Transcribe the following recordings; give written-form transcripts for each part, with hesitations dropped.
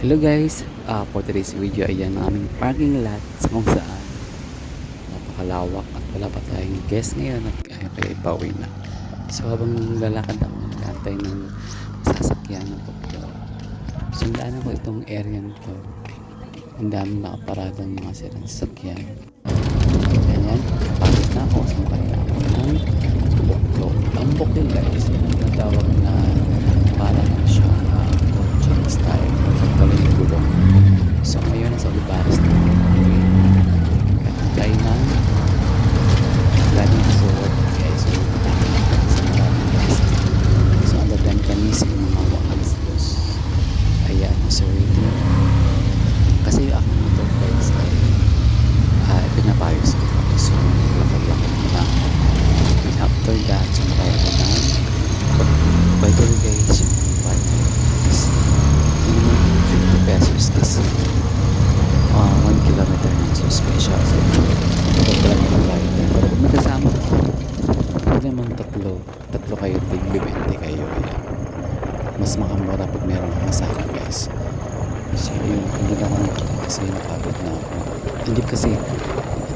Hello guys, for today's video ay yan ang aming parking lot kung saan napakalawak at wala pa tayong guest ngayon at kaya pauwi na. So habang lalakad ako, nag-aantay ng sasakyan ng pagkaw. Sundaan ako itong area nito. Ang daming nakaparadang mga sirang sasakyan. Ganyan, kapagod na ako, sumpay na ako ng buklo. Ang buklo guys, yung natawag na parang siya coaching style. So ngayon nasa Olivares na tayo ng galing sa work guys. So sa maraming guys. So ang dadan kami sa mga alas dos. Ayan, so waiting. Kasi ako nito guys ay pinapayos ko. So lakad-lakad mo lang. And after that, so makaya ko na by the way guys, yung is minimum 50 pesos kasi 1 kilometer na. So special. So ito talaga yung rider. Pero kung magkasama pag naman tatlo kayo, tigbi 20 kayo. Ayan. Mas makamura pag meron akong masama guys. So yun, hindi na ako nag-try kasi napagod na ako. Hindi kasi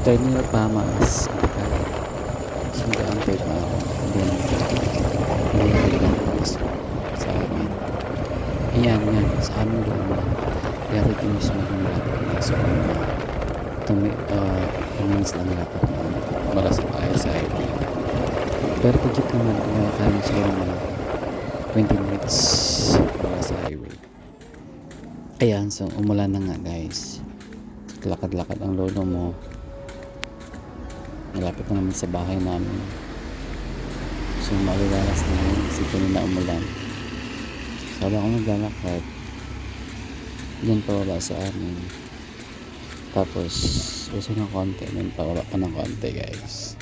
terminal pa mas so nag-aantay pa ako. Hindi na sa amin. Ayan, sa amin doon na yari ko mismo yung lapit na so 2 minutes lang lapit na mara sa ISIT. Pero pagkit naman kaya siguro mga 20 minutes mara sa highway. Ayan, so umulan na nga guys. Lakad-lakad ang lolo mo. Malapit na naman sa bahay namin. So maliwalas na yun kasi kanina umulan. Sabi ako naglalakad dyan pababa sa amin, tapos uso ng konti then pababa pa ng konti guys.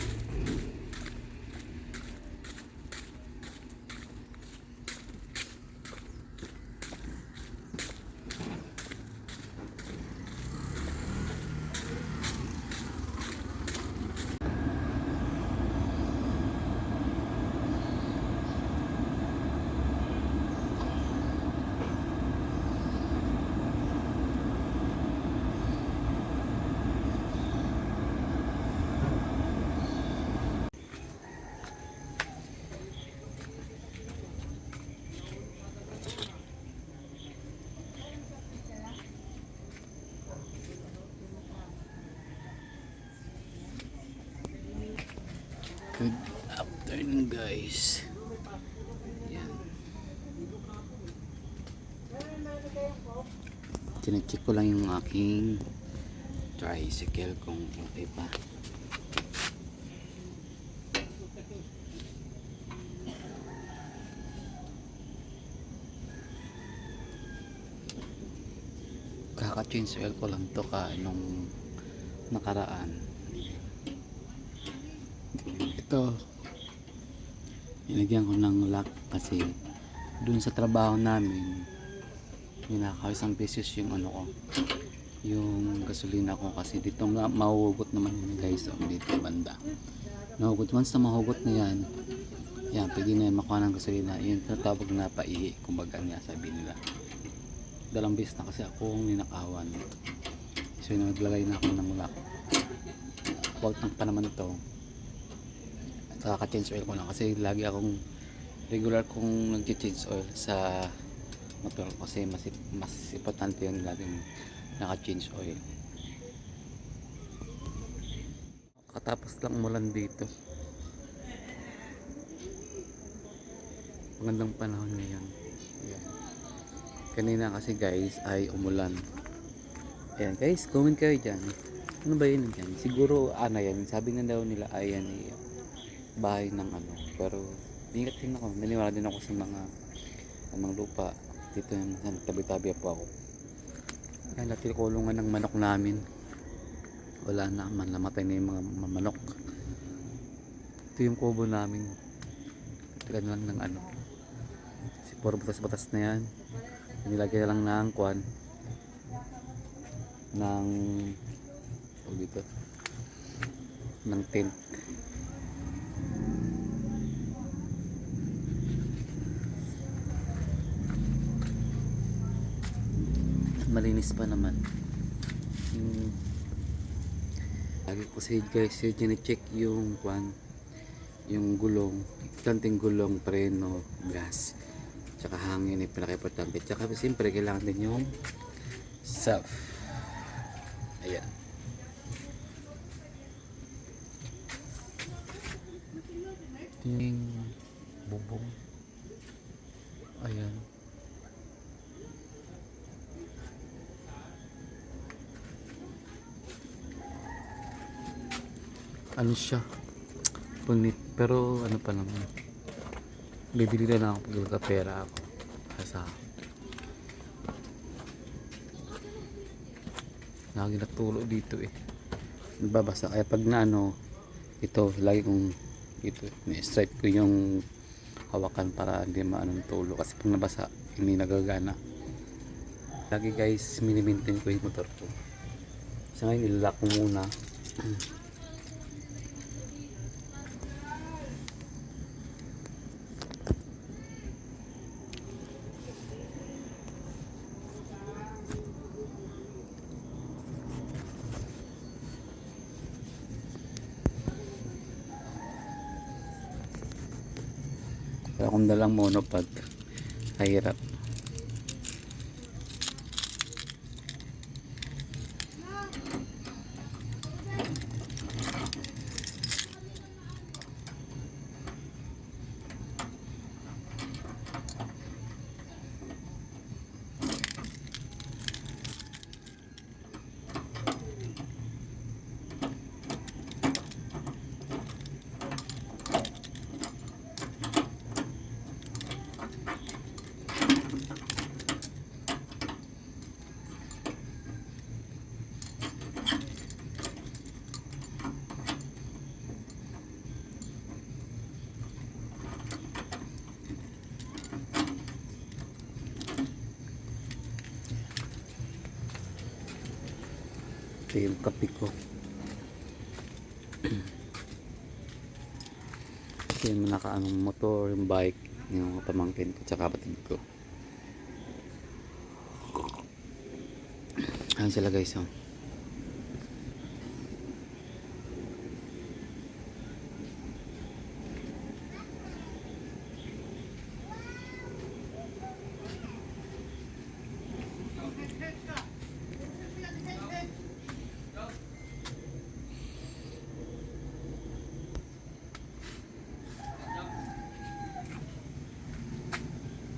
Good afternoon guys. Yan. Chinecheck ko lang yung aking tricycle kung okay pa. Kaka-change oil ko lang to nung nakaraan. Ito nilagyan ko ng lock kasi dun sa trabaho namin nakaka-isang pesos yung yung gasolina ko kasi dito nga mahuhugot naman yun guys. Dito banda mahugot, once na mahugot na yan pwede na makuha ng gasolina. Yun tatawag na paihi kumbaga niya sabi nila. Dalang beses na kasi akong ninakawan, so naglagay na ako ng lock. Huwag tank pa naman to. Kaka-change oil ko lang kasi lagi akong regular kong nag-change oil sa motor kasi mas importante yung laging naka-change oil. Katapos lang umulan dito. Magandang panahon ngayon. Ayan. Kanina kasi guys ay umulan. Ayan guys, comment kayo dyan. Ano ba yun dyan? Siguro yan. Sabi nga daw nila ayan bahay ng pero ingat din ako, naniwala din ako sa mga lupa dito yung tabi-tabi po ako. Ayan, natin kulungan ng manok namin, wala na man, namatay na yung mga manok. Ito yung kubo namin, tigan lang ng si puro batas-batas na yan, nilagay lang ng kwan ng dito ng tent. malinis pa naman. Lagi ko sa guys, check yung yung gulong, kanting gulong, preno, gas, tsaka hangin ay pinaka-importante. Tsaka siyempre kailangan din yung self. Ayan. Yung bubong. Ayan. Ano siya? Punit. Pero ano pa naman. Bibili na lang ako pag nagkapera ako. Kasa lagi natulo dito eh. Nababasa. Kaya pag na ano, ito, lagi kong ito, ni-strike ko yung hawakan para hindi maanong tulo. Kasi pag nabasa, hindi nagagana. Lagi guys, mini-maintain ko yung motor ko. Sa ngayon, ilalak ko muna. Kaya kung dalang monopod, kahirap. Ito yung kape ko. Ito yung nakaanong motor, yung bike, yung pamangkin ko tsaka kapatid ko. Ayan sila guys, oh.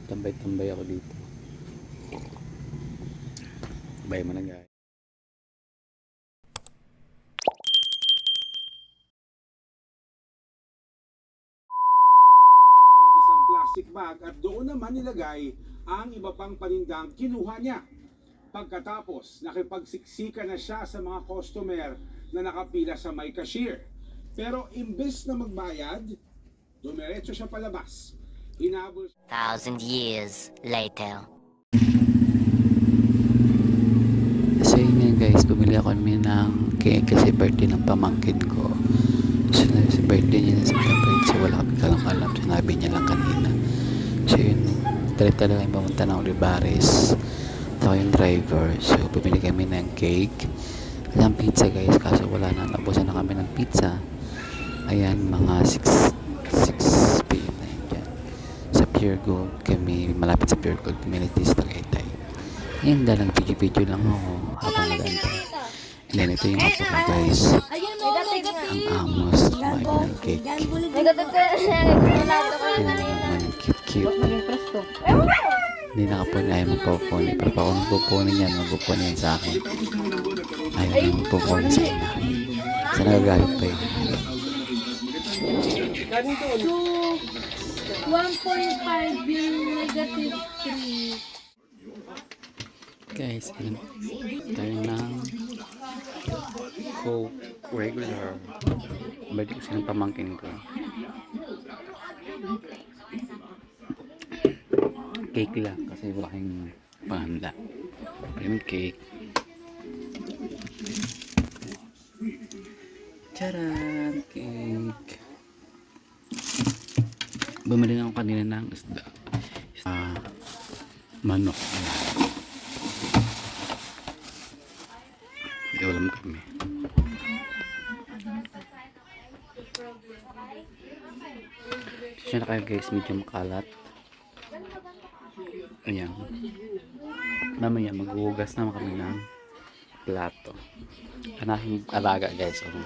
Tambay-tambay ako dito. Bye mo na guys. Isang plastic bag at doon naman nilagay ang iba pang panindang kinuha niya. Pagkatapos, nakipagsiksika na siya sa mga customer na nakapila sa may cashier. Pero imbes na magbayad, dumiretso siya palabas. Hinabol 1,000 years later. So yun nga guys, bumili ako namin ng cake kasi birthday ng pamangkin ko. So sa birthday niya sa September, so wala kami kalang-alam, sinabi niya lang kanina. So yun, talaga yung pumunta ng Olivares. Ito yung driver, so bumili kami ng cake. Walang pizza guys, kaso wala na, nabusan na kami ng pizza. Ayan, mga 6 p.m. na yun dyan. Sa Pure Gold kami, malapit sa Pure Gold Community sa Tagaytay. Ayun, dalang video lang ako habang nag-antay. And then ito yung apo ko guys. Ang amos, kumain ng cake. Ayan, cute. Hindi nakapuni, ayaw magpapuni. Pero pa ako magpupuni yan, magpupuni yan sa akin. Ayaw na magpupuni sa ina. Sa nagagalit pa yun. So, 1.5 yung negative 3. Guys, inom tayo ng Coke regular. Balik ko siya ng pamangkin ko. Cake lang kasi wala kayong panghanda. Yung cake. Charan! Cake! Bumili na ako kanina ng isda. Manok. Ulam kami. Siya na kayo guys, medyo makalat. Ayan. Mamaya maghuhugas naman kami ng plato. Anaking alaga guys. Oh.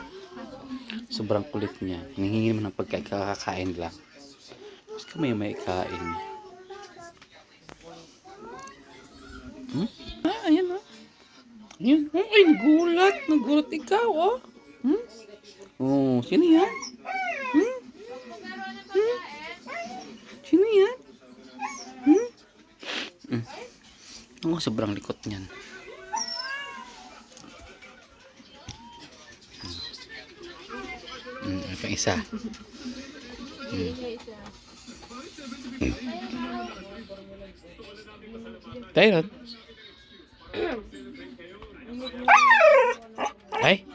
Sobrang kulit niya. Hinihingi naman ng pagkain, kakakain lang. Mas kami may kain. Ayan oh. Ayan. Oh, ay, nagulat. Nagulat ikaw oh. Oh, sino yan? Sino yan? Oh, sobrang likot niyan. Ano pang isa? Tyrod. Ay.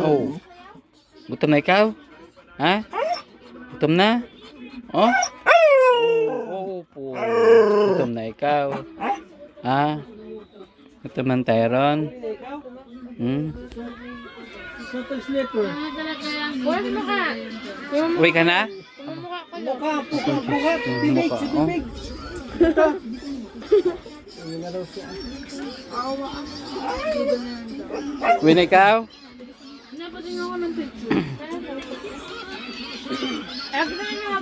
Oh. Gutom na ikaw? Ha? Gutom na? Oh? Oh, po. Gutom na ikaw? Ha? Gutom ng Tyron? Buwan mo ka. Uwi ka na? Mukha ko lang. Mukha. Uwi na ikaw? Napating ako ng picture. Ay, ako na nga.